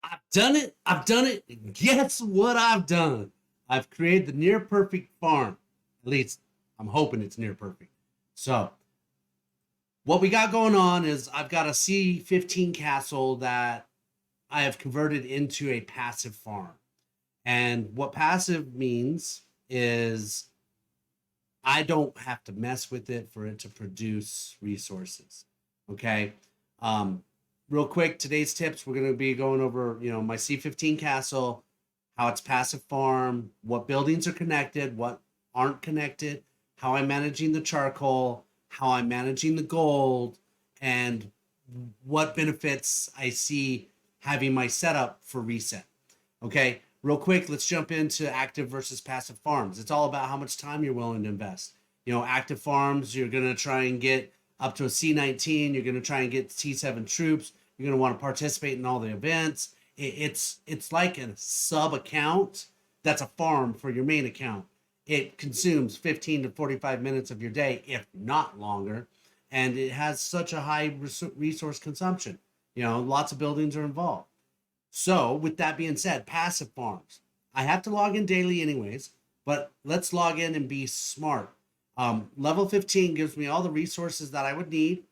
I've done it. I've done it. Guess what I've done? I've created the near perfect farm. At least I'm hoping it's near perfect. So, what we got going on is I've got a C15 castle that I have converted into a passive farm. And what passive means is I don't have to mess with it for it to produce resources. Okay. Um, Real quick, today's tips, we're going to be going over, my C15 castle, how it's passive farm, what buildings are connected, what aren't connected, how I'm managing the charcoal, how I'm managing the gold, and what benefits I see having my setup for reset. Okay, real quick, let's jump into active versus passive farms. It's all about how much time you're willing to invest. Active farms, you're going to try and get up to a C19, you're going to try and get T7 troops, you're going to want to participate in all the events. It's like a sub account that's a farm for your main account. It consumes 15 to 45 minutes of your day, if not longer, and it has such a high resource consumption. Lots of buildings are involved. So, with that being said, passive farms. I have to log in daily anyways, but let's log in and be smart. Level 15 gives me all the resources that I would need.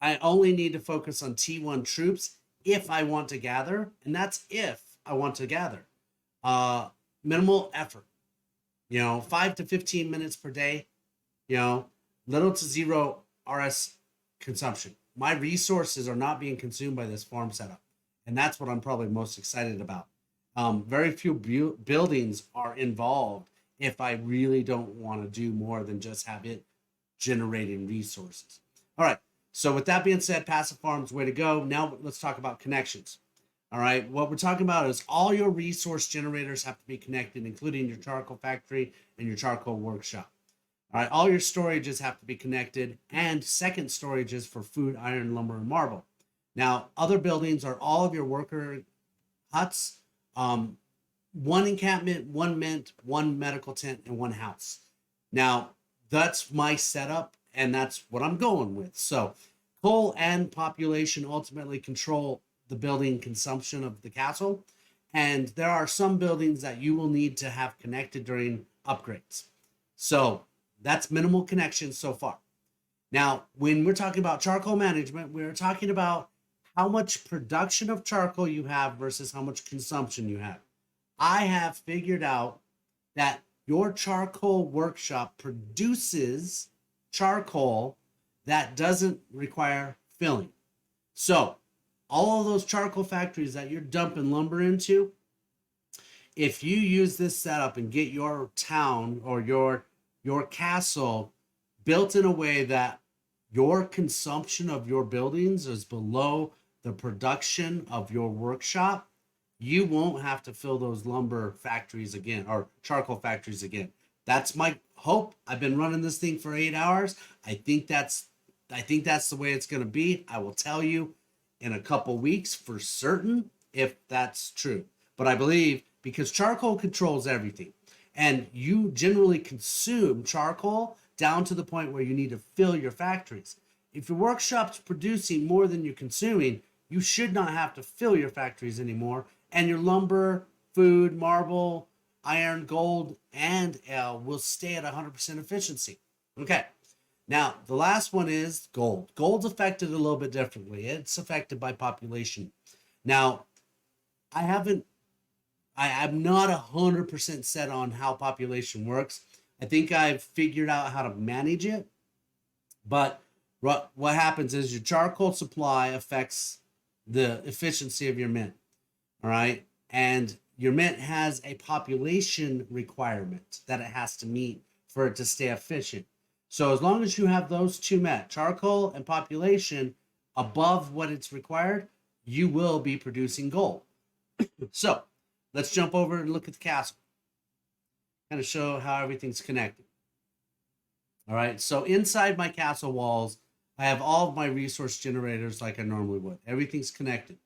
I only need to focus on T1 troops if I want to gather, and that's if I want to gather. Minimal effort, 5 to 15 minutes per day, little to zero RS consumption. My resources are not being consumed by this farm setup. And that's what I'm probably most excited about. Very few buildings are involved if I really don't want to do more than just have it generating resources. All right. So with that being said, passive farms, way to go. Now let's talk about connections. All right. What we're talking about is all your resource generators have to be connected, including your charcoal factory and your charcoal workshop. All right. All your storages have to be connected, and second storages for food, iron, lumber, and marble. Now, other buildings are all of your worker huts, one encampment, one mint, one medical tent, and one house. Now, that's my setup, and that's what I'm going with. So, coal and population ultimately control the building consumption of the castle, and there are some buildings that you will need to have connected during upgrades. So, that's minimal connections so far. Now, when we're talking about charcoal management, we're talking about how much production of charcoal you have versus how much consumption you have. I have figured out that your charcoal workshop produces charcoal that doesn't require filling. So, all of those charcoal factories that you're dumping lumber into, if you use this setup and get your town or your castle built in a way that your consumption of your buildings is below the production of your workshop, you won't have to fill those lumber factories again or charcoal factories again. That's my hope. I've been running this thing for 8 hours. I think that's the way it's going to be. I will tell you in a couple weeks for certain if that's true. But I believe because charcoal controls everything, and you generally consume charcoal down to the point where you need to fill your factories. If your workshop's producing more than you're consuming, you should not have to fill your factories anymore. And your lumber, food, marble, iron, gold, and L will stay at 100% efficiency. Okay. Now, the last one is gold. Gold's affected a little bit differently. It's affected by population. Now, I haven't, I'm not 100% set on how population works. I think I've figured out how to manage it. But what happens is your charcoal supply affects the efficiency of your mint. All right. And your mint has a population requirement that it has to meet for it to stay efficient. So as long as you have those two met, charcoal and population above what it's required, you will be producing gold. So let's jump over and look at the castle. Kind of show how everything's connected. All right. So inside my castle walls, I have all of my resource generators like I normally would. Everything's connected.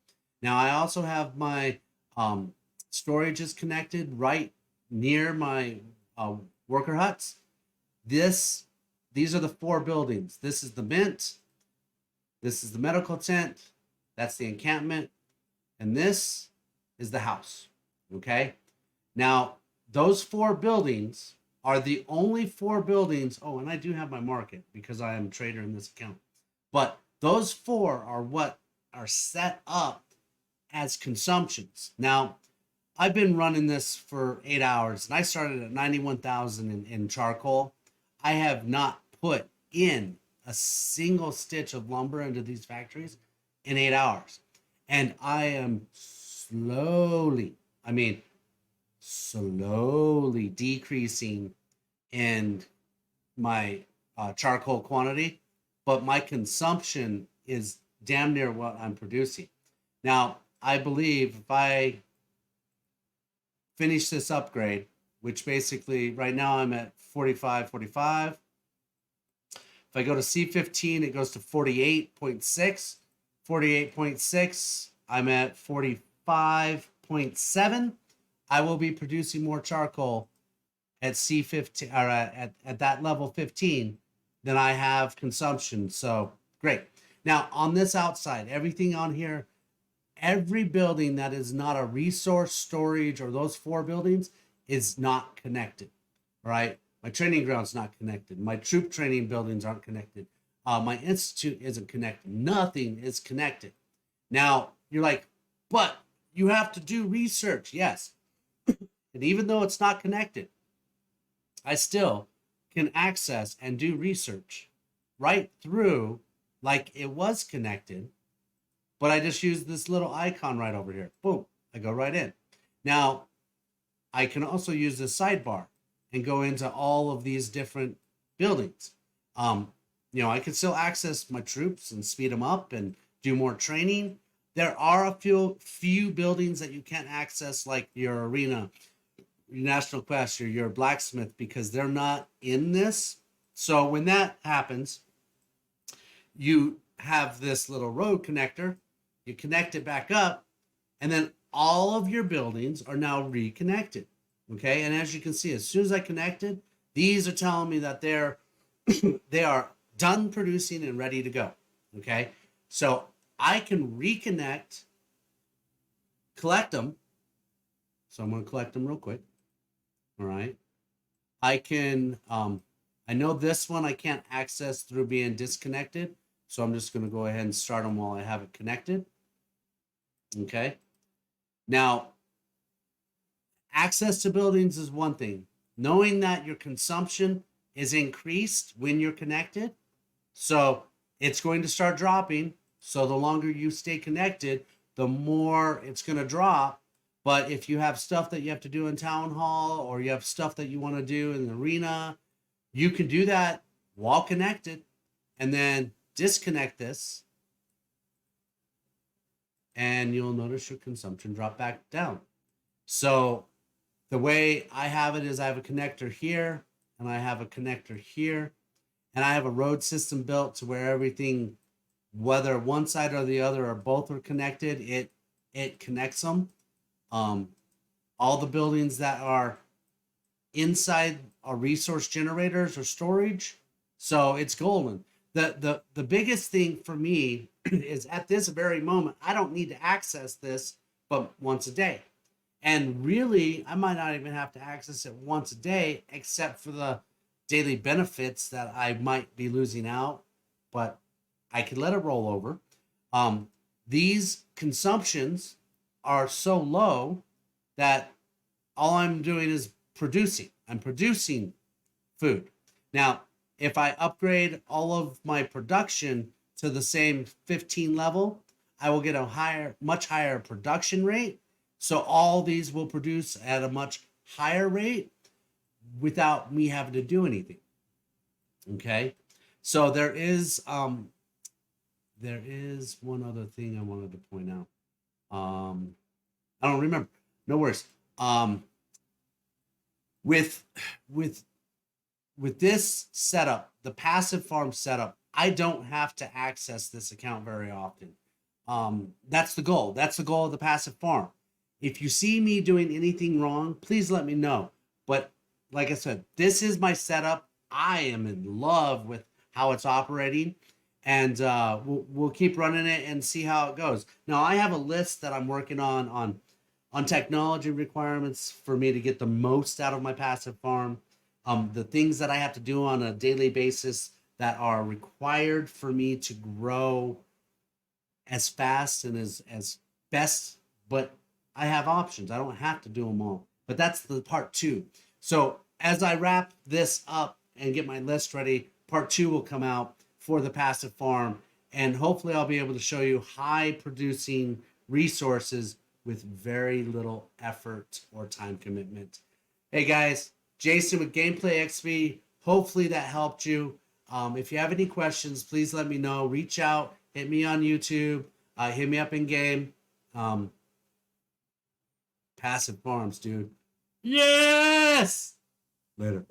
Now I also have my storages connected right near my worker huts. These are the four buildings. This is the mint. This is the medical tent. That's the encampment. and this is the house. Okay. Now, those 4 buildings are the only 4 buildings. Oh, and I do have my market because I am a trader in this account. But those 4 are what are set up as consumptions. Now, I've been running this for 8 hours and I started at 91,000 in charcoal. I have not put in a single stitch of lumber into these factories in 8 hours. And I am slowly decreasing in my charcoal quantity, but my consumption is damn near what I'm producing. Now, I believe if I finish this upgrade, which basically right now I'm at 45. If I go to C15, it goes to 48.6. 48.6, I'm at 45.7. I will be producing more charcoal at C15 or at that level 15 than I have consumption. So great. Now on this outside, everything on here, every building that is not a resource storage or those 4 buildings is not connected. All right. My training ground's not connected. My troop training buildings aren't connected. My institute isn't connected. Nothing is connected. Now you're like, but you have to do research. Yes. And even though it's not connected, I still can access and do research right through like it was connected, but I just use this little icon right over here. Boom, I go right in. Now, I can also use the sidebar and go into all of these different buildings. I can still access my troops and speed them up and do more training. There are a few buildings that you can't access, like your arena, your national quest, or your blacksmith, because they're not in this. So when that happens, you have this little road connector, you connect it back up, and then all of your buildings are now reconnected. Okay, and as you can see, as soon as I connected, these are telling me that they are done producing and ready to go. Okay, so I can reconnect, collect them. So I'm going to collect them real quick. All right, I can. I know this one I can't access through being disconnected, so I'm just going to go ahead and start them while I have it connected. Okay, now. Access to buildings is one thing. Knowing that your consumption is increased when you're connected. So it's going to start dropping. So the longer you stay connected, the more it's going to drop. But if you have stuff that you have to do in town hall, or you have stuff that you want to do in the arena, you can do that while connected and then disconnect this. And you'll notice your consumption drop back down. So the way I have it is I have a connector here and I have a connector here, and I have a road system built to where everything, whether one side or the other or both are connected, it connects them. All the buildings that are inside are resource generators or storage. So it's golden. The biggest thing for me is at this very moment, I don't need to access this but once a day. And really, I might not even have to access it once a day, except for the daily benefits that I might be losing out, but I can let it roll over. These consumptions are so low that all I'm doing is producing. I'm producing food. Now, if I upgrade all of my production to the same 15 level, I will get a much higher production rate. So all these will produce at a much higher rate without me having to do anything. Okay. So there is one other thing I wanted to point out. I don't remember. No worries. With this setup, the passive farm setup, I don't have to access this account very often. That's the goal. That's the goal of the passive farm. If you see me doing anything wrong, please let me know. But like I said, this is my setup. I am in love with how it's operating. and we'll keep running it and see how it goes. Now I have a list that I'm working on technology requirements for me to get the most out of my passive farm. The things that I have to do on a daily basis that are required for me to grow as fast and as best, but I have options. I don't have to do them all. But that's the part two. So as I wrap this up and get my list ready, part two will come out for the passive farm. And hopefully I'll be able to show you high producing resources with very little effort or time commitment. Hey guys, Jason with Gameplay XP. Hopefully that helped you. If you have any questions, please let me know. Reach out, hit me on YouTube, hit me up in game. Passive farms, dude. Yes! Later.